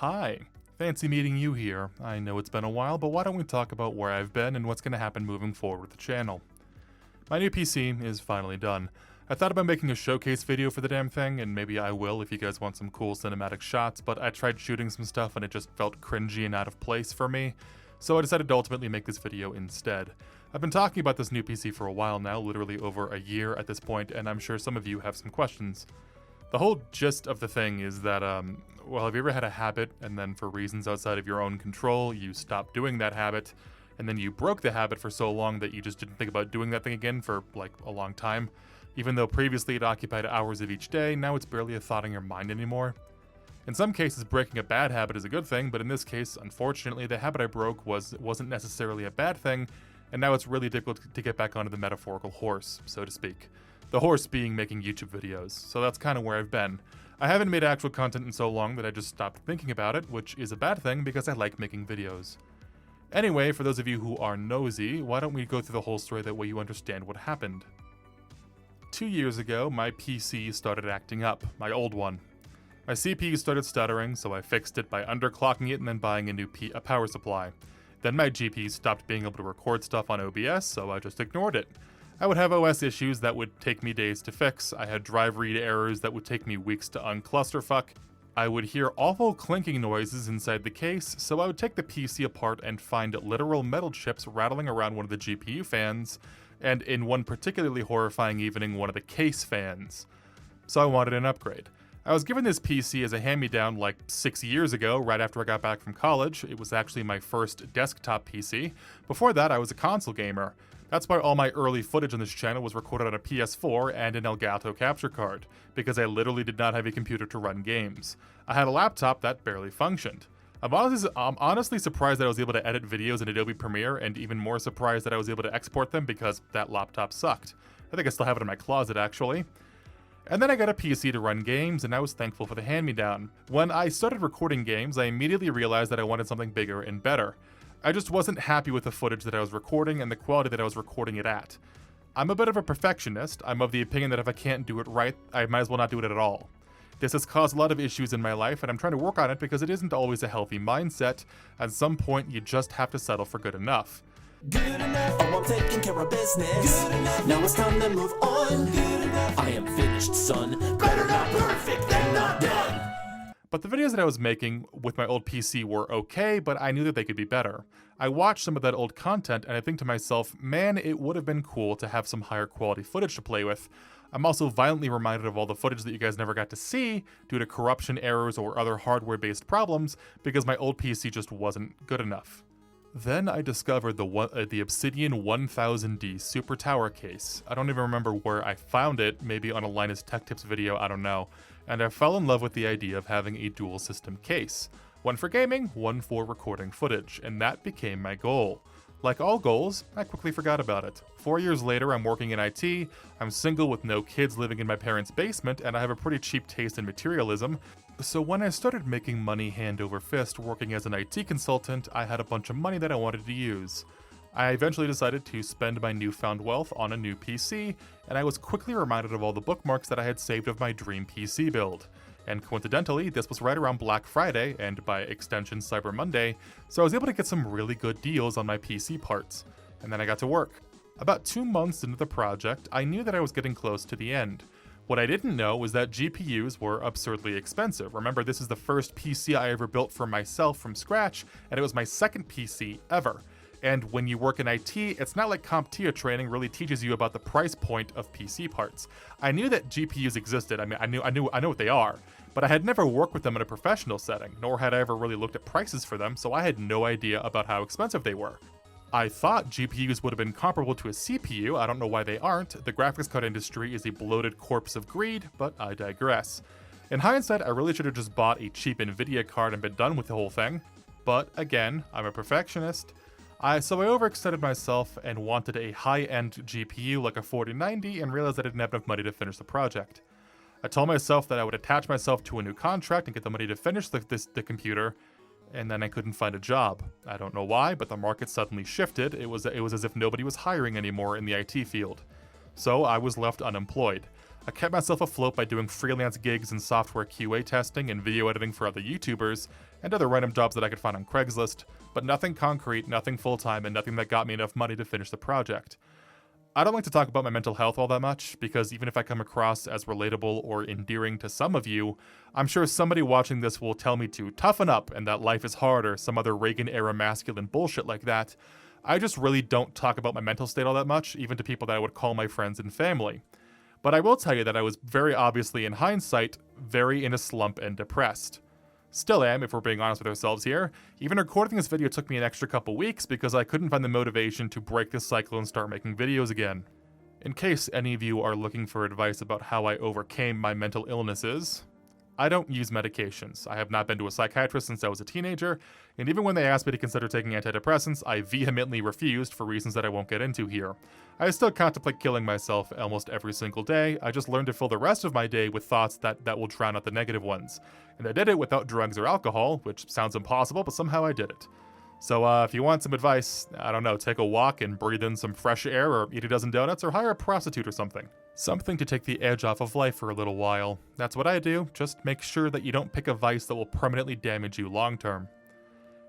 Hi, fancy meeting you here. I know it's been a while, but why don't we talk about where I've been and what's going to happen moving forward with the channel. My new PC is finally done. I thought about making a showcase video for the damn thing, and maybe I will if you guys want some cool cinematic shots, but I tried shooting some stuff and it just felt cringy and out of place for me, so I decided to ultimately make this video instead. I've been talking about this new PC for a while now, literally over a year at this point, and I'm sure some of you have some questions. The whole gist of the thing is that, well, have you ever had a habit, and then for reasons outside of your own control, you stopped doing that habit, and then you broke the habit for so long that you just didn't think about doing that thing again for, like, a long time? Even though previously it occupied hours of each day, now it's barely a thought in your mind anymore. In some cases, breaking a bad habit is a good thing, but in this case, unfortunately, the habit I broke wasn't necessarily a bad thing, and now it's really difficult to get back onto the metaphorical horse, so to speak. The horse being making YouTube videos, so that's kind of where I've been. I haven't made actual content in so long that I just stopped thinking about it, which is a bad thing because I like making videos. Anyway, for those of you who are nosy, why don't we go through the whole story, that way you understand what happened. 2 years ago, my PC started acting up, my old one. My CPU started stuttering, so I fixed it by underclocking it and then buying a new power supply. Then my GPU stopped being able to record stuff on OBS, so I just ignored it. I would have OS issues that would take me days to fix, I had drive read errors that would take me weeks to unclusterfuck, I would hear awful clinking noises inside the case, so I would take the PC apart and find literal metal chips rattling around one of the GPU fans, and in one particularly horrifying evening, one of the case fans. So I wanted an upgrade. I was given this PC as a hand-me-down like 6 years ago, right after I got back from college. It was actually my first desktop PC. Before that, I was a console gamer. That's why all my early footage on this channel was recorded on a PS4 and an Elgato capture card, because I literally did not have a computer to run games. I had a laptop that barely functioned. I'm honestly surprised that I was able to edit videos in Adobe Premiere, and even more surprised that I was able to export them because that laptop sucked. I think I still have it in my closet, actually. And then I got a PC to run games, and I was thankful for the hand-me-down. When I started recording games, I immediately realized that I wanted something bigger and better. I just wasn't happy with the footage that I was recording and the quality that I was recording it at. I'm a bit of a perfectionist. I'm of the opinion that if I can't do it right, I might as well not do it at all. This has caused a lot of issues in my life, and I'm trying to work on it because it isn't always a healthy mindset. At some point, you just have to settle for good enough. Good enough, oh, I'm taking care of business. Good enough, now it's time to move on. Good enough, I am finished, son. Better not perfect than not done. But the videos that I was making with my old PC were okay, but I knew that they could be better. I watched some of that old content and I think to myself, man, it would have been cool to have some higher quality footage to play with. I'm also violently reminded of all the footage that you guys never got to see due to corruption errors or other hardware-based problems because my old PC just wasn't good enough. Then I discovered the Obsidian 1000D Super Tower case. I don't even remember where I found it, maybe on a Linus Tech Tips video, I don't know. And I fell in love with the idea of having a dual system case. One for gaming, one for recording footage, and that became my goal. Like all goals, I quickly forgot about it. 4 years later, I'm working in IT, I'm single with no kids living in my parents' basement, and I have a pretty cheap taste in materialism. So when I started making money hand over fist working as an IT consultant, I had a bunch of money that I wanted to use. I eventually decided to spend my newfound wealth on a new PC, and I was quickly reminded of all the bookmarks that I had saved of my dream PC build. And coincidentally, this was right around Black Friday, and by extension Cyber Monday, so I was able to get some really good deals on my PC parts. And then I got to work. About 2 months into the project, I knew that I was getting close to the end. What I didn't know was that GPUs were absurdly expensive. Remember, this is the first PC I ever built for myself from scratch, and it was my second PC ever. And when you work in IT, it's not like CompTIA training really teaches you about the price point of PC parts. I knew that GPUs existed. I mean, I know what they are, but I had never worked with them in a professional setting, nor had I ever really looked at prices for them, so I had no idea about how expensive they were. I thought GPUs would have been comparable to a CPU. I don't know why they aren't. The graphics card industry is a bloated corpse of greed, but I digress. In hindsight, I really should have just bought a cheap Nvidia card and been done with the whole thing. But again, I'm a perfectionist. So I overextended myself and wanted a high-end GPU like a 4090 and realized I didn't have enough money to finish the project. I told myself that I would attach myself to a new contract and get the money to finish the computer, and then I couldn't find a job. I don't know why, but the market suddenly shifted. It was as if nobody was hiring anymore in the IT field. So I was left unemployed. I kept myself afloat by doing freelance gigs in software QA testing and video editing for other YouTubers, and other random jobs that I could find on Craigslist, but nothing concrete, nothing full-time, and nothing that got me enough money to finish the project. I don't like to talk about my mental health all that much, because even if I come across as relatable or endearing to some of you, I'm sure somebody watching this will tell me to toughen up and that life is hard or some other Reagan-era masculine bullshit like that. I just really don't talk about my mental state all that much, even to people that I would call my friends and family. But I will tell you that I was very obviously, in hindsight, very in a slump and depressed. Still am, if we're being honest with ourselves here. Even recording this video took me an extra couple weeks because I couldn't find the motivation to break this cycle and start making videos again. In case any of you are looking for advice about how I overcame my mental illnesses, I don't use medications. I have not been to a psychiatrist since I was a teenager, and even when they asked me to consider taking antidepressants, I vehemently refused for reasons that I won't get into here. I still contemplate killing myself almost every single day. I just learned to fill the rest of my day with thoughts that will drown out the negative ones. And I did it without drugs or alcohol, which sounds impossible, but somehow I did it. So if you want some advice, I don't know, take a walk and breathe in some fresh air, or eat a dozen donuts, or hire a prostitute or something. Something to take the edge off of life for a little while. That's what I do, just make sure that you don't pick a vice that will permanently damage you long term.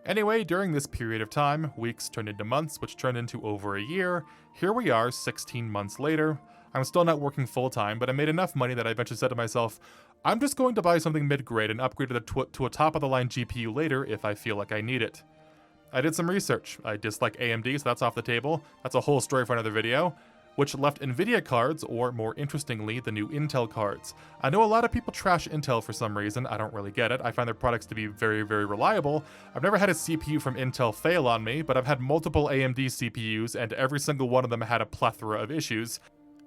Anyway, during this period of time, weeks turned into months, which turned into over a year. Here we are, 16 months later. I'm still not working full time, but I made enough money that I eventually said to myself, I'm just going to buy something mid-grade and upgrade to a top-of-the-line GPU later if I feel like I need it. I did some research. I dislike AMD, so that's off the table. That's a whole story for another video. Which left Nvidia cards, or more interestingly, the new Intel cards. I know a lot of people trash Intel for some reason. I don't really get it. I find their products to be very, very reliable. I've never had a CPU from Intel fail on me, but I've had multiple AMD CPUs, and every single one of them had a plethora of issues.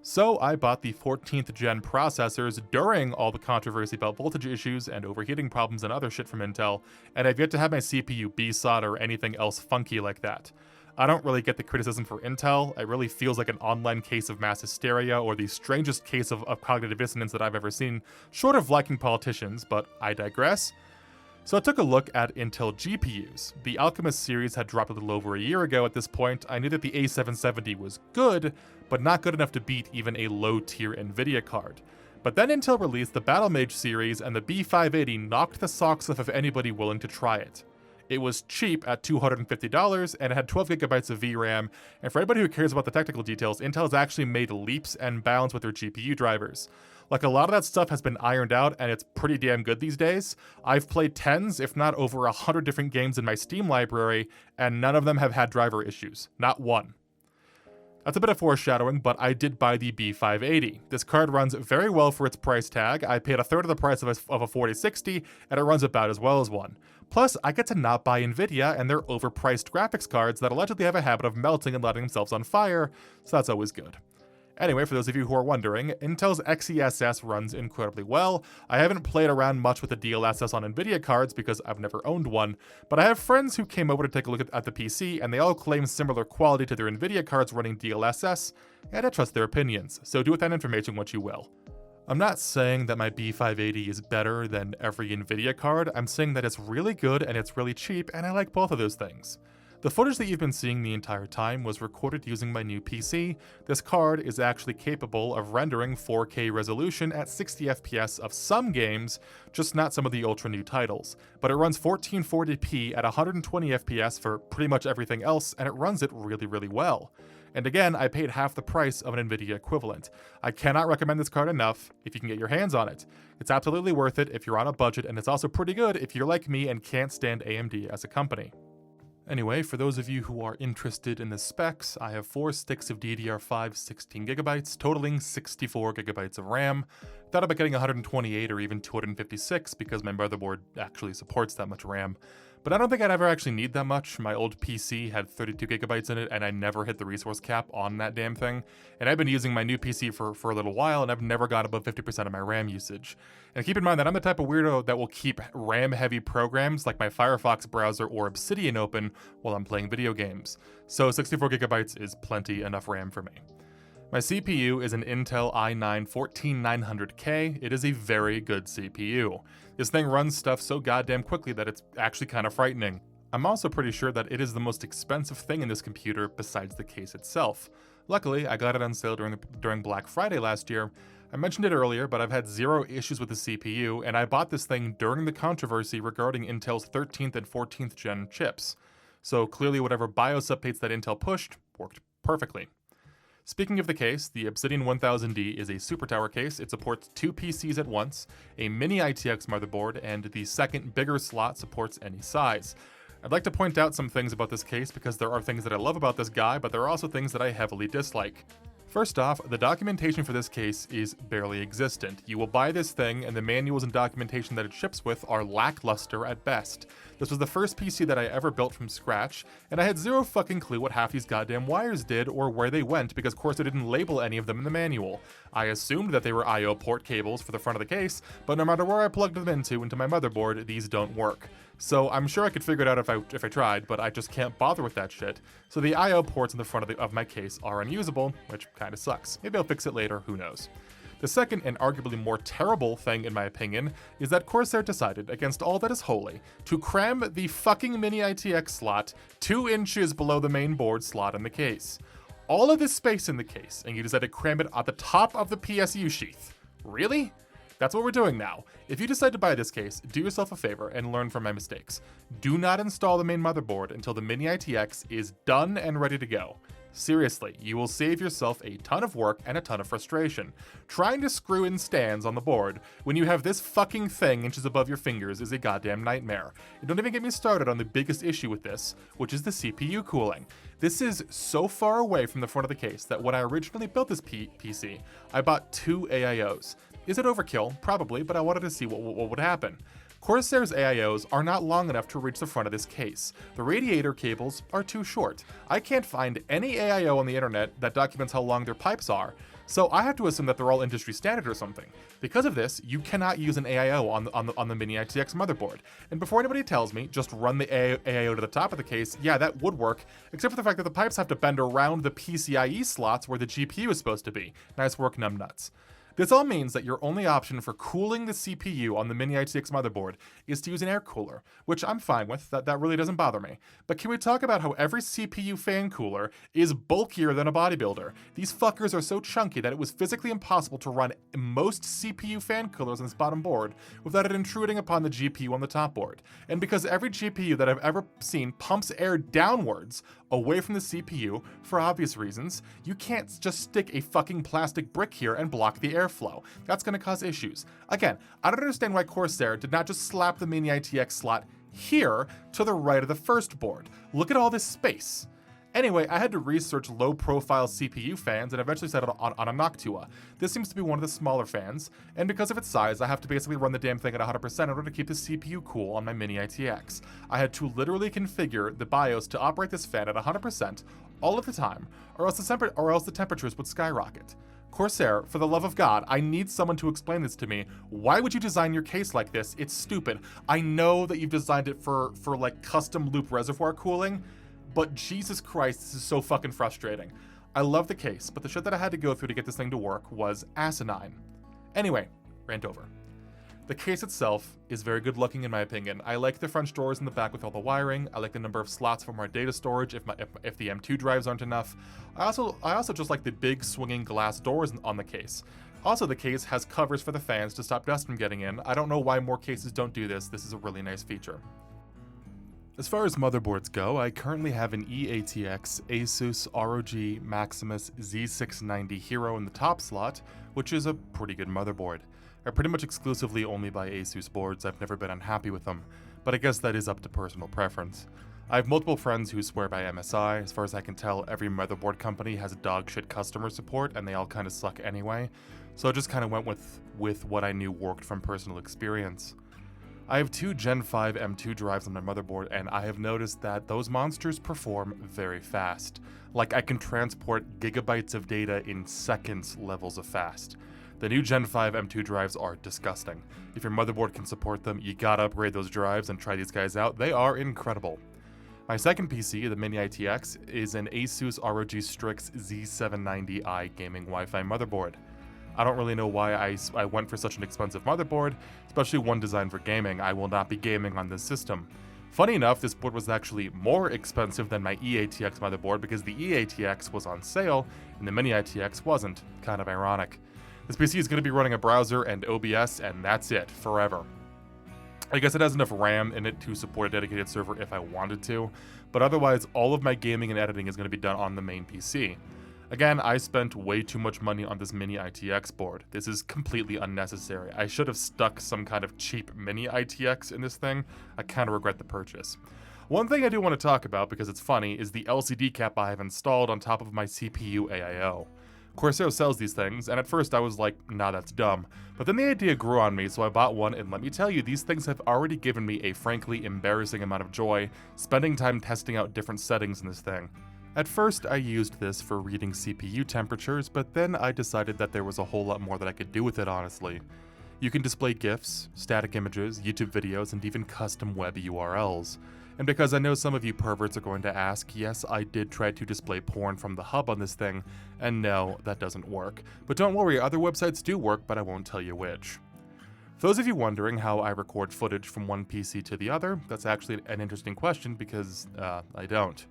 So I bought the 14th gen processors during all the controversy about voltage issues and overheating problems and other shit from Intel, and I've yet to have my CPU BSOD or anything else funky like that. I don't really get the criticism for Intel. It really feels like an online case of mass hysteria or the strangest case of cognitive dissonance that I've ever seen, short of liking politicians, but I digress. So I took a look at Intel GPUs. The Alchemist series had dropped a little over a year ago at this point. I knew that the A770 was good, but not good enough to beat even a low-tier Nvidia card. But then Intel released the Battlemage series, and the B580 knocked the socks off of anybody willing to try it. It was cheap at $250, and it had 12GB of VRAM, and for anybody who cares about the technical details, Intel has actually made leaps and bounds with their GPU drivers. Like, a lot of that stuff has been ironed out, and it's pretty damn good these days. I've played tens, if not over 100 different games in my Steam library, and none of them have had driver issues. Not one. That's a bit of foreshadowing, but I did buy the B580. This card runs very well for its price tag. I paid a third of the price of a 4060, and it runs about as well as one. Plus, I get to not buy Nvidia and their overpriced graphics cards that allegedly have a habit of melting and lighting themselves on fire, so that's always good. Anyway, for those of you who are wondering, Intel's XeSS runs incredibly well. I haven't played around much with the DLSS on Nvidia cards because I've never owned one, but I have friends who came over to take a look at the PC, and they all claim similar quality to their Nvidia cards running DLSS, and I trust their opinions, so do with that information what you will. I'm not saying that my B580 is better than every Nvidia card. I'm saying that it's really good and it's really cheap, and I like both of those things. The footage that you've been seeing the entire time was recorded using my new PC. This card is actually capable of rendering 4K resolution at 60 FPS of some games, just not some of the ultra new titles. But it runs 1440p at 120 FPS for pretty much everything else, and it runs it really, really well. And again, I paid half the price of an Nvidia equivalent. I cannot recommend this card enough if you can get your hands on it. It's absolutely worth it if you're on a budget, and it's also pretty good if you're like me and can't stand AMD as a company. Anyway, for those of you who are interested in the specs, I have 4 sticks of DDR5 16GB, totaling 64GB of RAM. Thought about getting 128 or even 256 because my motherboard actually supports that much RAM. But I don't think I'd ever actually need that much. My old PC had 32GB in it, and I never hit the resource cap on that damn thing. And I've been using my new PC for a little while, and I've never got above 50% of my RAM usage. And keep in mind that I'm the type of weirdo that will keep RAM-heavy programs like my Firefox browser or Obsidian open while I'm playing video games. So 64GB is plenty enough RAM for me. My CPU is an Intel i9-14900K. It is a very good CPU. This thing runs stuff so goddamn quickly that it's actually kind of frightening. I'm also pretty sure that it is the most expensive thing in this computer besides the case itself. Luckily, I got it on sale during Black Friday last year. I mentioned it earlier, but I've had zero issues with the CPU, and I bought this thing during the controversy regarding Intel's 13th and 14th gen chips. So clearly whatever BIOS updates that Intel pushed worked perfectly. Speaking of the case, the Obsidian 1000D is a super tower case. It supports 2 PCs at once, a mini ITX motherboard, and the second bigger slot supports any size. I'd like to point out some things about this case because there are things that I love about this guy, but there are also things that I heavily dislike. First off, the documentation for this case is barely existent. You will buy this thing, and the manuals and documentation that it ships with are lackluster at best. This was the first PC that I ever built from scratch, and I had zero fucking clue what half these goddamn wires did or where they went because Corsair didn't label any of them in the manual. I assumed that they were I/O port cables for the front of the case, but no matter where I plugged them into my motherboard, these don't work. So I'm sure I could figure it out if I tried, but I just can't bother with that shit. So the I/O ports in the front of my case are unusable, which kinda sucks. Maybe I'll fix it later, who knows. The second and arguably more terrible thing in my opinion is that Corsair decided, against all that is holy, to cram the fucking mini ITX slot 2 inches below the main board slot in the case. All of this space in the case, and you decided to cram it at the top of the PSU sheath. Really? That's what we're doing now. If you decide to buy this case, do yourself a favor and learn from my mistakes. Do not install the main motherboard until the mini ITX is done and ready to go. Seriously, you will save yourself a ton of work and a ton of frustration. Trying to screw in stands on the board when you have this fucking thing inches above your fingers is a goddamn nightmare. And don't even get me started on the biggest issue with this, which is the CPU cooling. This is so far away from the front of the case that when I originally built this PC, I bought 2 AIOs. Is it overkill? Probably, but I wanted to see what would happen. Corsair's AIOs are not long enough to reach the front of this case. The radiator cables are too short. I can't find any AIO on the internet that documents how long their pipes are, so I have to assume that they're all industry standard or something. Because of this, you cannot use an AIO on the mini ITX motherboard. And before anybody tells me, just run the AIO to the top of the case, yeah, that would work, except for the fact that the pipes have to bend around the PCIe slots where the GPU is supposed to be. Nice work, numbnuts. This all means that your only option for cooling the CPU on the mini ITX motherboard is to use an air cooler, which I'm fine with, that really doesn't bother me. But can we talk about how every CPU fan cooler is bulkier than a bodybuilder? These fuckers are so chunky that it was physically impossible to run most CPU fan coolers on this bottom board without it intruding upon the GPU on the top board. And because every GPU that I've ever seen pumps air downwards, away from the CPU, for obvious reasons, you can't just stick a fucking plastic brick here and block the airflow. That's going to cause issues. Again, I don't understand why Corsair did not just slap the mini ITX slot here to the right of the first board. Look at all this space. Anyway, I had to research low-profile CPU fans and eventually settled on a Noctua. This seems to be one of the smaller fans, and because of its size, I have to basically run the damn thing at 100% in order to keep the CPU cool on my mini ITX. I had to literally configure the BIOS to operate this fan at 100% all of the time, or else the temperatures would skyrocket. Corsair, for the love of God, I need someone to explain this to me. Why would you design your case like this? It's stupid. I know that you've designed it for like custom loop reservoir cooling, but Jesus Christ, this is so fucking frustrating. I love the case, but the shit that I had to go through to get this thing to work was asinine. Anyway, rant over. The case itself is very good looking in my opinion. I like the French doors in the back with all the wiring. I like the number of slots for more data storage if the M2 drives aren't enough. I also just like the big swinging glass doors on the case. Also, the case has covers for the fans to stop dust from getting in. I don't know why more cases don't do this. This is a really nice feature. As far as motherboards go, I currently have an EATX Asus ROG Maximus Z690 Hero in the top slot, which is a pretty good motherboard. I pretty much exclusively only buy Asus boards. I've never been unhappy with them, but I guess that is up to personal preference. I have multiple friends who swear by MSI. As far as I can tell, every motherboard company has dogshit customer support, and they all kind of suck anyway, so I just kind of went with what I knew worked from personal experience. I have 2 Gen 5 M2 drives on my motherboard, and I have noticed that those monsters perform very fast. Like, I can transport gigabytes of data in seconds levels of fast. The new Gen 5 M2 drives are disgusting. If your motherboard can support them, you gotta upgrade those drives and try these guys out. They are incredible. My second PC, the Mini ITX, is an Asus ROG Strix Z790i gaming Wi-Fi motherboard. I don't really know why I went for such an expensive motherboard, especially one designed for gaming. I will not be gaming on this system. Funny enough, this board was actually more expensive than my EATX motherboard because the EATX was on sale and the Mini ITX wasn't. Kind of ironic. This PC is going to be running a browser and OBS, and that's it, forever. I guess it has enough RAM in it to support a dedicated server if I wanted to, but otherwise all of my gaming and editing is going to be done on the main PC. Again, I spent way too much money on this mini ITX board. This is completely unnecessary. I should have stuck some kind of cheap mini ITX in this thing. I kind of regret the purchase. One thing I do want to talk about, because it's funny, is the LCD cap I have installed on top of my CPU AIO. Corsair sells these things, and at first I was like, nah, that's dumb. But then the idea grew on me, so I bought one, and let me tell you, these things have already given me a frankly embarrassing amount of joy spending time testing out different settings in this thing. At first, I used this for reading CPU temperatures, but then I decided that there was a whole lot more that I could do with it, honestly. You can display GIFs, static images, YouTube videos, and even custom web URLs. And because I know some of you perverts are going to ask, yes, I did try to display porn from the hub on this thing, and no, that doesn't work. But don't worry, other websites do work, but I won't tell you which. For those of you wondering how I record footage from one PC to the other, that's actually an interesting question because, I don't.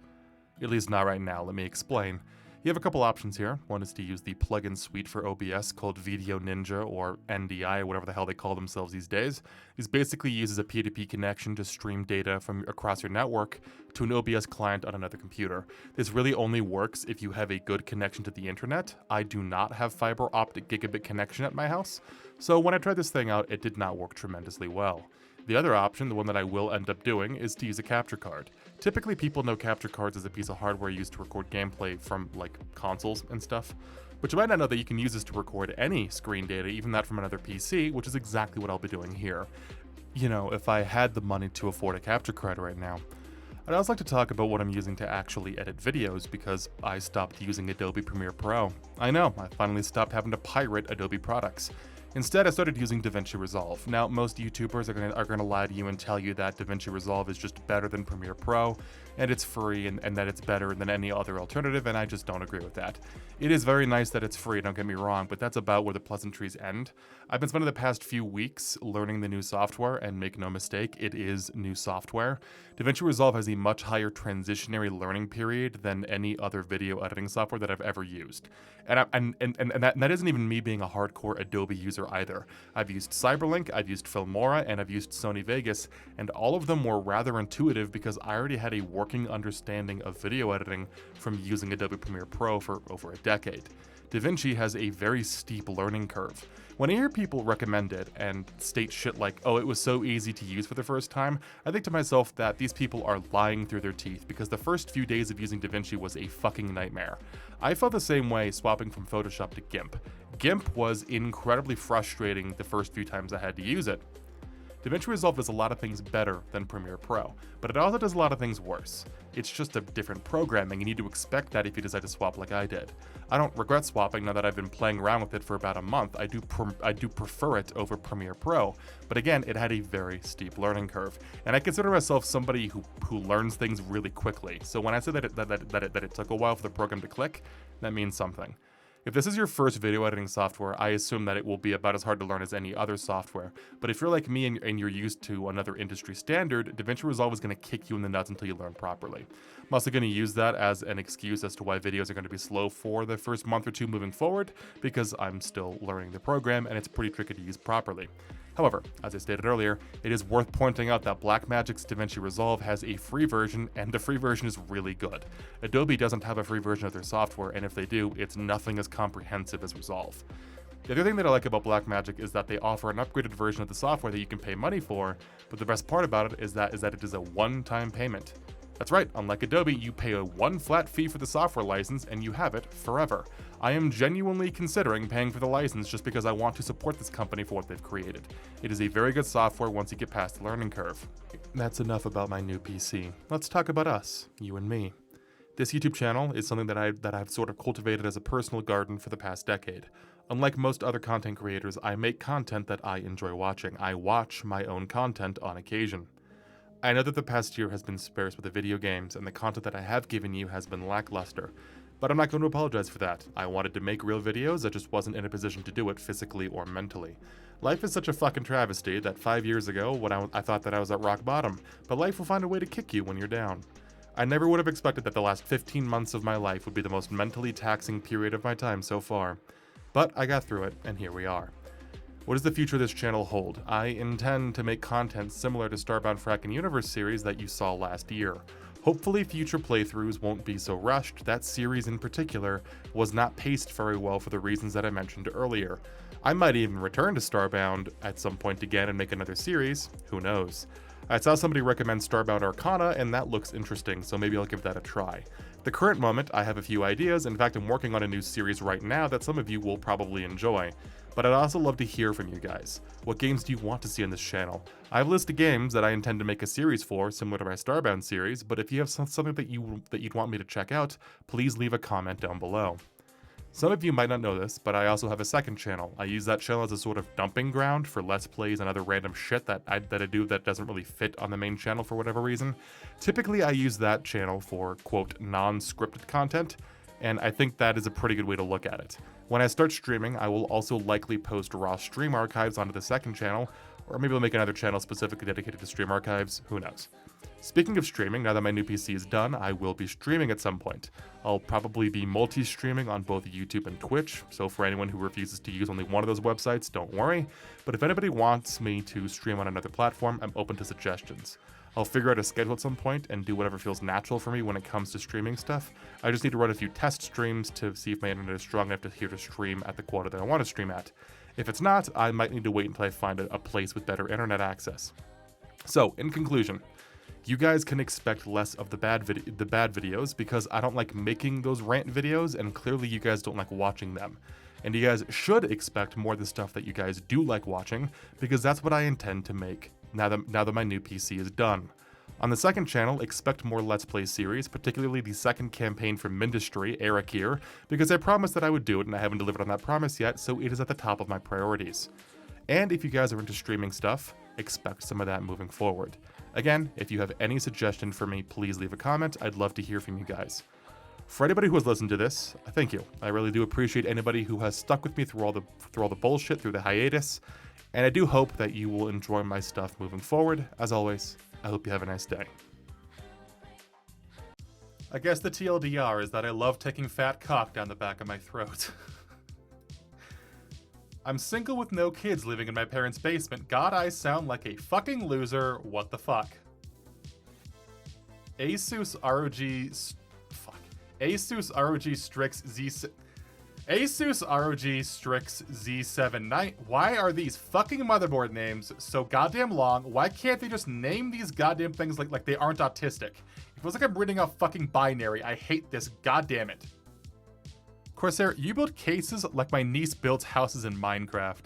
At least not right now, let me explain. You have a couple options here. One is to use the plugin suite for OBS called VDO.Ninja, or NDI, or whatever the hell they call themselves these days. This basically uses a P2P connection to stream data from across your network to an OBS client on another computer. This really only works if you have a good connection to the internet. I do not have fiber optic gigabit connection at my house, so when I tried this thing out, it did not work tremendously well. The other option, the one that I will end up doing, is to use a capture card. Typically, people know capture cards as a piece of hardware used to record gameplay from, like, consoles and stuff. But you might not know that you can use this to record any screen data, even that from another PC, which is exactly what I'll be doing here. You know, if I had the money to afford a capture card right now. I'd also like to talk about what I'm using to actually edit videos, because I stopped using Adobe Premiere Pro. I know, I finally stopped having to pirate Adobe products. Instead, I started using DaVinci Resolve. Now, most YouTubers are gonna lie to you and tell you that DaVinci Resolve is just better than Premiere Pro, and it's free, and that it's better than any other alternative, and I just don't agree with that. It is very nice that it's free, don't get me wrong, but that's about where the pleasantries end. I've been spending the past few weeks learning the new software, and make no mistake, it is new software. DaVinci Resolve has a much higher transitionary learning period than any other video editing software that I've ever used. And that isn't even me being a hardcore Adobe user either. I've used Cyberlink, I've used Filmora, and I've used Sony Vegas, and all of them were rather intuitive because I already had a working understanding of video editing from using Adobe Premiere Pro for over a decade. DaVinci has a very steep learning curve. When I hear people recommend it and state shit like, oh, it was so easy to use for the first time, I think to myself that these people are lying through their teeth because the first few days of using DaVinci was a fucking nightmare. I felt the same way swapping from Photoshop to GIMP. GIMP was incredibly frustrating the first few times I had to use it. DaVinci Resolve does a lot of things better than Premiere Pro, but it also does a lot of things worse. It's just a different program, and you need to expect that if you decide to swap like I did. I don't regret swapping now that I've been playing around with it for about a month. I do prefer it over Premiere Pro, but again, it had a very steep learning curve, and I consider myself somebody who learns things really quickly. So when I say that it took a while for the program to click, that means something. If this is your first video editing software, I assume that it will be about as hard to learn as any other software. But if you're like me and you're used to another industry standard, DaVinci Resolve is going to kick you in the nuts until you learn properly. I'm also going to use that as an excuse as to why videos are going to be slow for the first month or two moving forward, because I'm still learning the program and it's pretty tricky to use properly. However, as I stated earlier, it is worth pointing out that Blackmagic's DaVinci Resolve has a free version, and the free version is really good. Adobe doesn't have a free version of their software, and if they do, it's nothing as comprehensive as Resolve. The other thing that I like about Blackmagic is that they offer an upgraded version of the software that you can pay money for, but the best part about it is that it is a one-time payment. That's right, unlike Adobe, you pay a one flat fee for the software license and you have it forever. I am genuinely considering paying for the license just because I want to support this company for what they've created. It is a very good software once you get past the learning curve. That's enough about my new PC. Let's talk about us, you and me. This YouTube channel is something that I've sort of cultivated as a personal garden for the past decade. Unlike most other content creators, I make content that I enjoy watching. I watch my own content on occasion. I know that the past year has been sparse with the video games, and the content that I have given you has been lackluster, but I'm not going to apologize for that. I wanted to make real videos, I just wasn't in a position to do it physically or mentally. Life is such a fucking travesty that 5 years ago, when I thought that I was at rock bottom, but life will find a way to kick you when you're down. I never would have expected that the last 15 months of my life would be the most mentally taxing period of my time so far. But I got through it, and here we are. What does the future of this channel hold? I intend to make content similar to Starbound Frackin' Universe series that you saw last year. Hopefully future playthroughs won't be so rushed. That series in particular was not paced very well for the reasons that I mentioned earlier. I might even return to Starbound at some point again and make another series, who knows. I saw somebody recommend Starbound Arcana and that looks interesting, so maybe I'll give that a try. At the current moment, I have a few ideas. In fact, I'm working on a new series right now that some of you will probably enjoy. But I'd also love to hear from you guys. What games do you want to see on this channel? I have a list of games that I intend to make a series for, similar to my Starbound series, but if you have something that you'd want me to check out, please leave a comment down below. Some of you might not know this, but I also have a second channel. I use that channel as a sort of dumping ground for Let's Plays and other random shit that I do that doesn't really fit on the main channel for whatever reason. Typically, I use that channel for, quote, non-scripted content, and I think that is a pretty good way to look at it. When I start streaming, I will also likely post raw stream archives onto the second channel, or maybe I'll make another channel specifically dedicated to stream archives, who knows. Speaking of streaming, now that my new PC is done, I will be streaming at some point. I'll probably be multi-streaming on both YouTube and Twitch, so for anyone who refuses to use only one of those websites, don't worry. But if anybody wants me to stream on another platform, I'm open to suggestions. I'll figure out a schedule at some point and do whatever feels natural for me when it comes to streaming stuff. I just need to run a few test streams to see if my internet is strong enough to stream at the quality that I want to stream at. If it's not, I might need to wait until I find a place with better internet access. So, in conclusion, you guys can expect less of the bad videos because I don't like making those rant videos, and clearly you guys don't like watching them. And you guys should expect more of the stuff that you guys do like watching, because that's what I intend to make now that my new PC is done. On the second channel, expect more Let's Play series, particularly the second campaign from Mindustry, Arakir, because I promised that I would do it and I haven't delivered on that promise yet, so it is at the top of my priorities. And if you guys are into streaming stuff, expect some of that moving forward. Again, if you have any suggestion for me, please leave a comment. I'd love to hear from you guys. For anybody who has listened to this, thank you. I really do appreciate anybody who has stuck with me through all the bullshit, through the hiatus, and I do hope that you will enjoy my stuff moving forward. As always, I hope you have a nice day. I guess the TLDR is that I love taking fat cock down the back of my throat. I'm single with no kids living in my parents' basement. God, I sound like a fucking loser. What the fuck? Asus ROG Strix Z... Asus ROG Strix Z7 Why are these fucking motherboard names so goddamn long? Why can't they just name these goddamn things like they aren't autistic? It feels like I'm reading a fucking binary. I hate this. Goddamn it. Corsair, you build cases like my niece builds houses in Minecraft.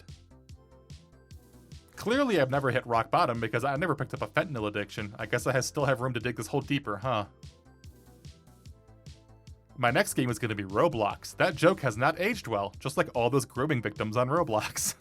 Clearly I've never hit rock bottom because I never picked up a fentanyl addiction. I guess I still have room to dig this hole deeper, huh? My next game is going to be Roblox. That joke has not aged well, just like all those grooming victims on Roblox.